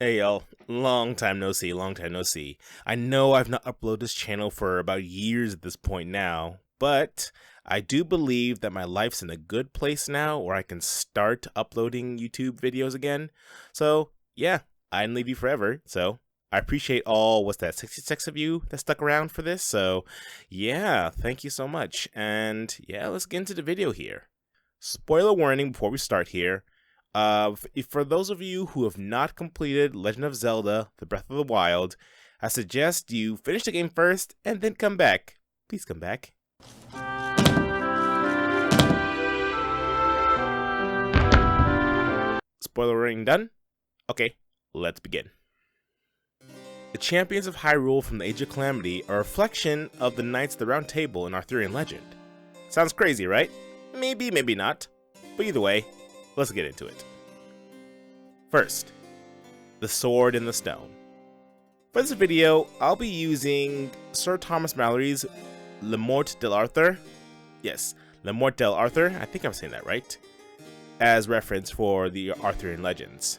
Hey y'all, long time no see, long time no see. I know I've not uploaded this channel for about years at this point now, but I do believe that my life's in a good place now where I can start uploading YouTube videos again. So yeah, I didn't leave you forever, so I appreciate all, what's that, 66 of you that stuck around for this, so yeah, thank you so much. And yeah, let's get into the video here. Spoiler warning before we start here. For those of you who have not completed Legend of Zelda: The Breath of the Wild, I suggest you finish the game first and then come back. Please come back. Spoiler warning done? Okay, let's begin. The champions of Hyrule from the Age of Calamity are a reflection of the Knights of the Round Table in Arthurian legend. Sounds crazy, right? Maybe, maybe not. But either way, let's get into it. First, the Sword in the Stone. For this video, I'll be using Sir Thomas Malory's Le Morte d'Arthur. Yes, Le Morte d'Arthur, I think I'm saying that right, as reference for the Arthurian legends.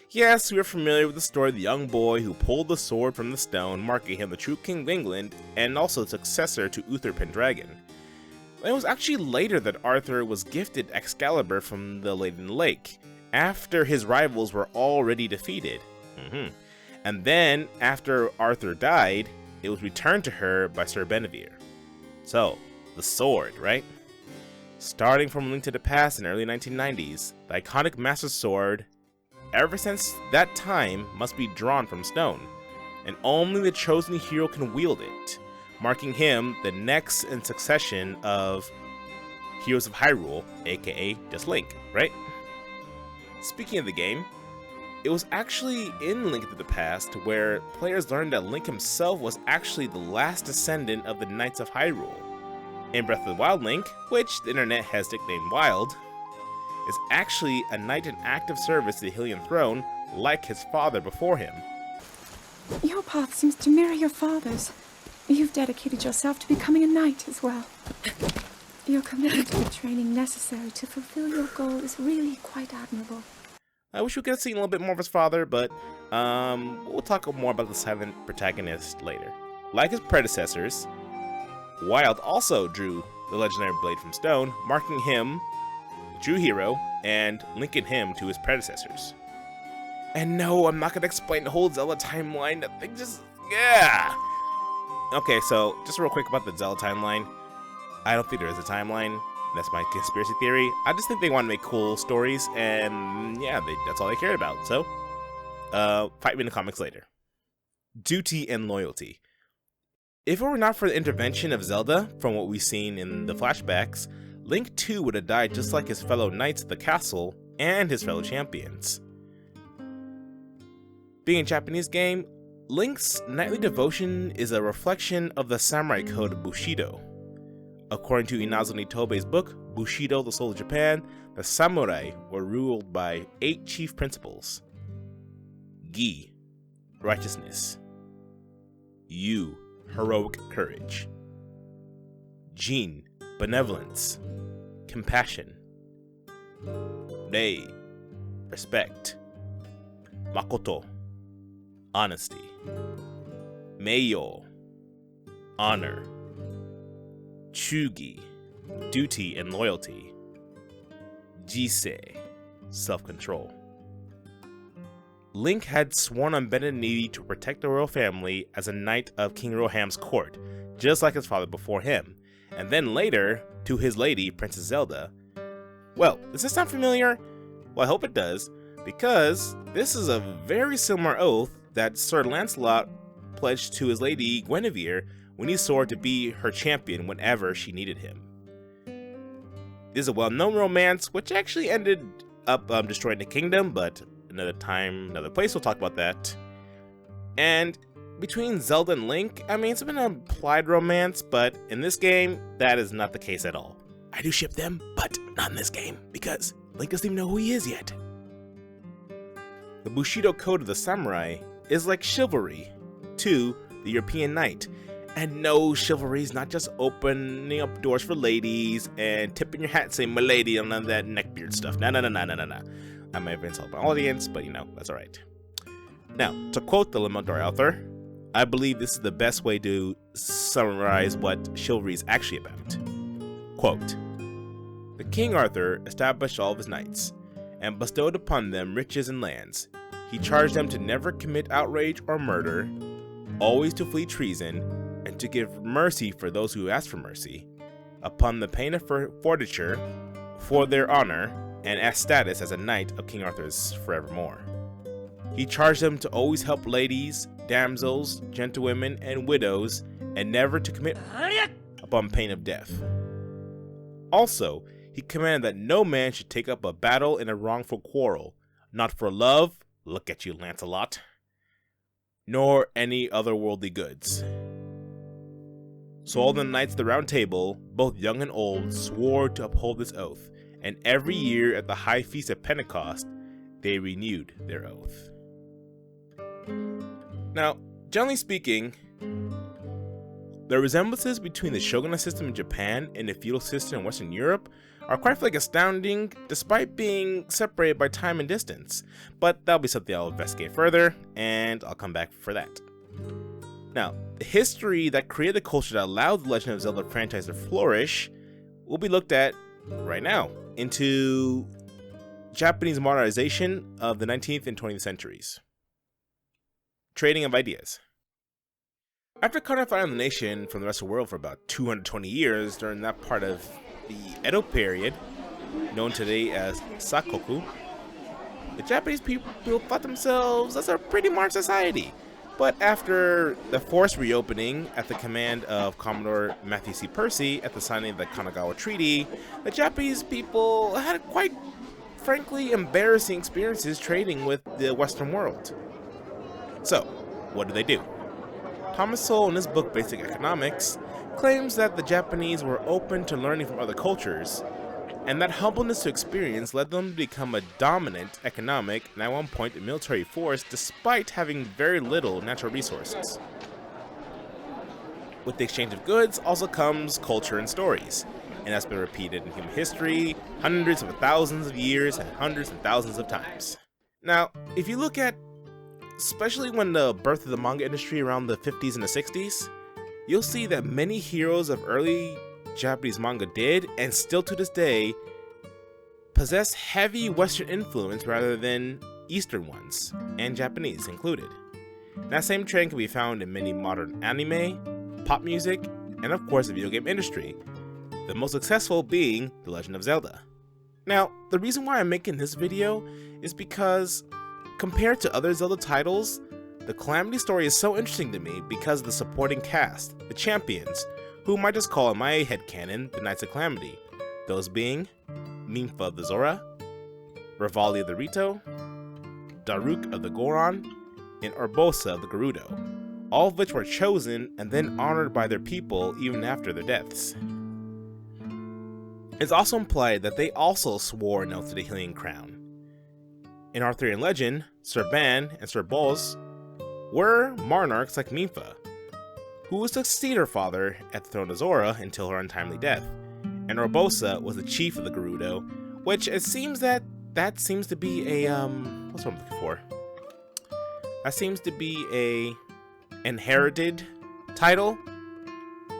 Yes, we are familiar with the story of the young boy who pulled the sword from the stone, marking him the true king of England and also the successor to Uther Pendragon. It was actually later that Arthur was gifted Excalibur from the Lady in the Lake, after his rivals were already defeated. And then, after Arthur died, it was returned to her by Sir Bedivere. So, the sword, right? Starting from Link to the Past in the early 1990s, the iconic Master Sword, ever since that time, must be drawn from stone, and only the chosen hero can wield it, marking him the next in succession of Heroes of Hyrule, aka just Link, right? Speaking of the game, it was actually in Link to the Past where players learned that Link himself was actually the last descendant of the Knights of Hyrule. In Breath of the Wild, Link, which the internet has nicknamed Wild, is actually a knight in active service to the Hylian throne, like his father before him. Your path seems to mirror your father's. You've dedicated yourself to becoming a knight as well. Your commitment to the training necessary to fulfill your goal is really quite admirable. I wish we could have seen a little bit more of his father, but we'll talk more about the silent protagonist later. Like his predecessors, Wild also drew the legendary blade from stone, marking him the true hero and linking him to his predecessors. And no, I'm not going to explain the whole Zelda timeline. That thing just, yeah. Okay, so just real quick about the Zelda timeline. I don't think there is a timeline. That's my conspiracy theory. I just think they want to make cool stories, and yeah, that's all they cared about. So, fight me in the comics later. Duty and loyalty. If it were not for the intervention of Zelda, from what we've seen in the flashbacks, Link too would have died just like his fellow knights at the castle and his fellow champions. Being a Japanese game, Link's knightly devotion is a reflection of the samurai code of Bushido. According to Inazo Nitobe's book, Bushido, the Soul of Japan, the samurai were ruled by 8 chief principles. Gi, righteousness. Yu, heroic courage. Jin, benevolence. Compassion. Rei, respect. Makoto, honesty. Meiyo, honor. Chugi, duty and loyalty. Jisei, self-control. Link had sworn on bended knee to protect the royal family as a knight of King Roham's court, just like his father before him, and then later to his lady, Princess Zelda. Well, does this sound familiar? Well, I hope it does, because this is a very similar oath that Sir Lancelot pledged to his lady Guinevere when he swore to be her champion whenever she needed him. This is a well-known romance, which actually ended up destroying the kingdom, but another time, another place, we'll talk about that. And between Zelda and Link, I mean, it's been an implied romance, but in this game, that is not the case at all. I do ship them, but not in this game, because Link doesn't even know who he is yet. The Bushido code of the samurai is like chivalry to the European knight. And no, chivalry is not just opening up doors for ladies and tipping your hat saying "my lady" and none of that neckbeard stuff. No. I might have insulted my audience, but you know, that's alright. Now, to quote the Lemuel author, I believe this is the best way to summarize what chivalry is actually about. Quote, "The King Arthur established all of his knights, and bestowed upon them riches and lands. He charged them to never commit outrage or murder, always to flee treason, and to give mercy for those who asked for mercy, upon the pain of forfeiture for their honor, and as status as a knight of King Arthur's forevermore. He charged them to always help ladies, damsels, gentlewomen, and widows, and never to commit upon pain of death. Also, he commanded that no man should take up a battle in a wrongful quarrel, not for love, look at you, Lancelot, nor any other worldly goods. So all the knights of the Round Table, both young and old, swore to uphold this oath, and every year at the high feast of Pentecost, they renewed their oath." Now, generally speaking, the resemblances between the shogunate system in Japan and the feudal system in Western Europe are quite astounding, despite being separated by time and distance. But that'll be something I'll investigate further, and I'll come back for that. Now, the history that created the culture that allowed the Legend of Zelda franchise to flourish will be looked at right now into Japanese modernization of the 19th and 20th centuries. Trading of ideas. After codifying the nation from the rest of the world for about 220 years during that part of the Edo period, known today as Sakoku, the Japanese people thought themselves as a pretty modern society. But after the forced reopening at the command of Commodore Matthew C. Percy at the signing of the Kanagawa Treaty, the Japanese people had quite frankly embarrassing experiences trading with the Western world. So, what do? Thomas Sowell, in his book Basic Economics, claims that the Japanese were open to learning from other cultures, and that humbleness to experience led them to become a dominant economic and at one point a military force despite having very little natural resources. With the exchange of goods also comes culture and stories, and that's been repeated in human history hundreds of thousands of years and hundreds and thousands of times. Now, if you look at especially when the birth of the manga industry around the 50s and the 60s, you'll see that many heroes of early Japanese manga did, and still to this day, possess heavy Western influence rather than Eastern ones, and Japanese included. That same trend can be found in many modern anime, pop music, and of course the video game industry, the most successful being The Legend of Zelda. Now, the reason why I'm making this video is because compared to other Zelda titles, the Calamity story is so interesting to me because of the supporting cast, the champions, whom I just call in my headcanon the Knights of Calamity, those being Minfa of the Zora, Revali of the Rito, Daruk of the Goron, and Urbosa of the Gerudo, all of which were chosen and then honored by their people even after their deaths. It's also implied that they also swore an oath to the Healing Crown. In Arthurian legend, Sir Ban and Sir Bos were monarchs like Minfa, who would succeed her father at the throne of Zora until her untimely death, and Urbosa was the chief of the Gerudo, which it seems that seems to be a what's what I'm looking for? That seems to be a inherited title.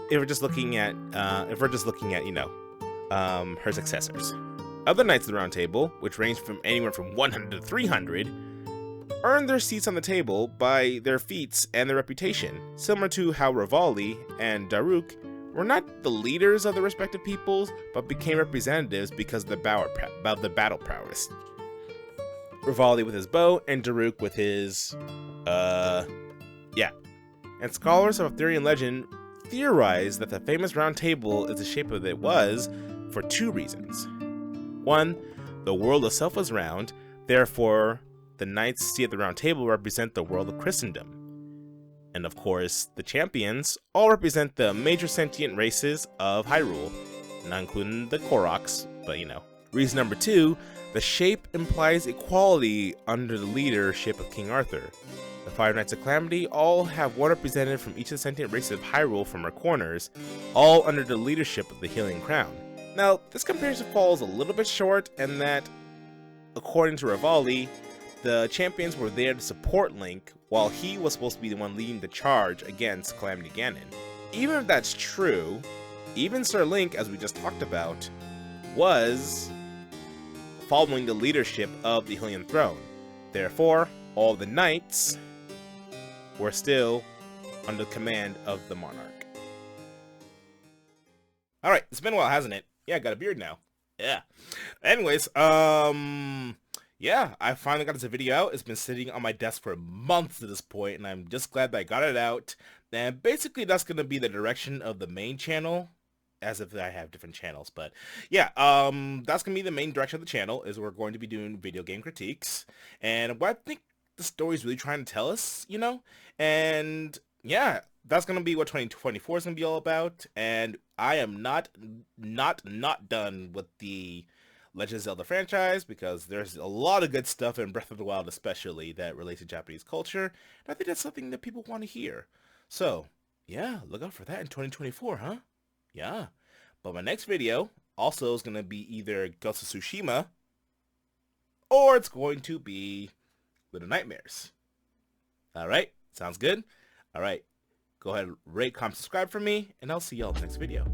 If we're just looking at her successors. Other Knights of the Round Table, which ranged from anywhere from 100 to 300, earned their seats on the table by their feats and their reputation, similar to how Revali and Daruk were not the leaders of their respective peoples, but became representatives because of the battle prowess. Revali with his bow, and Daruk with his, And scholars of Arthurian legend theorize that the famous Round Table is the shape of it was for two reasons. One, the world itself was round, therefore the knights seated at the Round Table represent the world of Christendom. And of course, the champions all represent the major sentient races of Hyrule, not including the Koroks, but Reason number two, the shape implies equality under the leadership of King Arthur. The Five Knights of Calamity all have one representative from each of the sentient races of Hyrule from our corners, all under the leadership of the Healing Crown. Now, this comparison falls a little bit short in that, according to Revali, the champions were there to support Link, while he was supposed to be the one leading the charge against Calamity Ganon. Even if that's true, even Sir Link, as we just talked about, was following the leadership of the Hylian throne. Therefore, all the knights were still under the command of the monarch. Alright, it's been a while, hasn't it? Yeah, I got a beard now. Yeah. Anyways, yeah, I finally got this video out. It's been sitting on my desk for months at this point, and I'm just glad that I got it out. And basically, that's going to be the direction of the main channel, as if I have different channels. But yeah, that's going to be the main direction of the channel, is we're going to be doing video game critiques. And what I think the story's really trying to tell us, you know? And yeah, that's going to be what 2024 is going to be all about. And I am not done with the Legend of Zelda franchise, because there's a lot of good stuff in Breath of the Wild especially that relates to Japanese culture, and I think that's something that people want to hear. So yeah, look out for that in 2024, huh? Yeah. But my next video also is going to be either Ghost of Tsushima, or it's going to be Little Nightmares. Alright, sounds good? Alright, go ahead, rate, comment, subscribe for me, and I'll see y'all in the next video.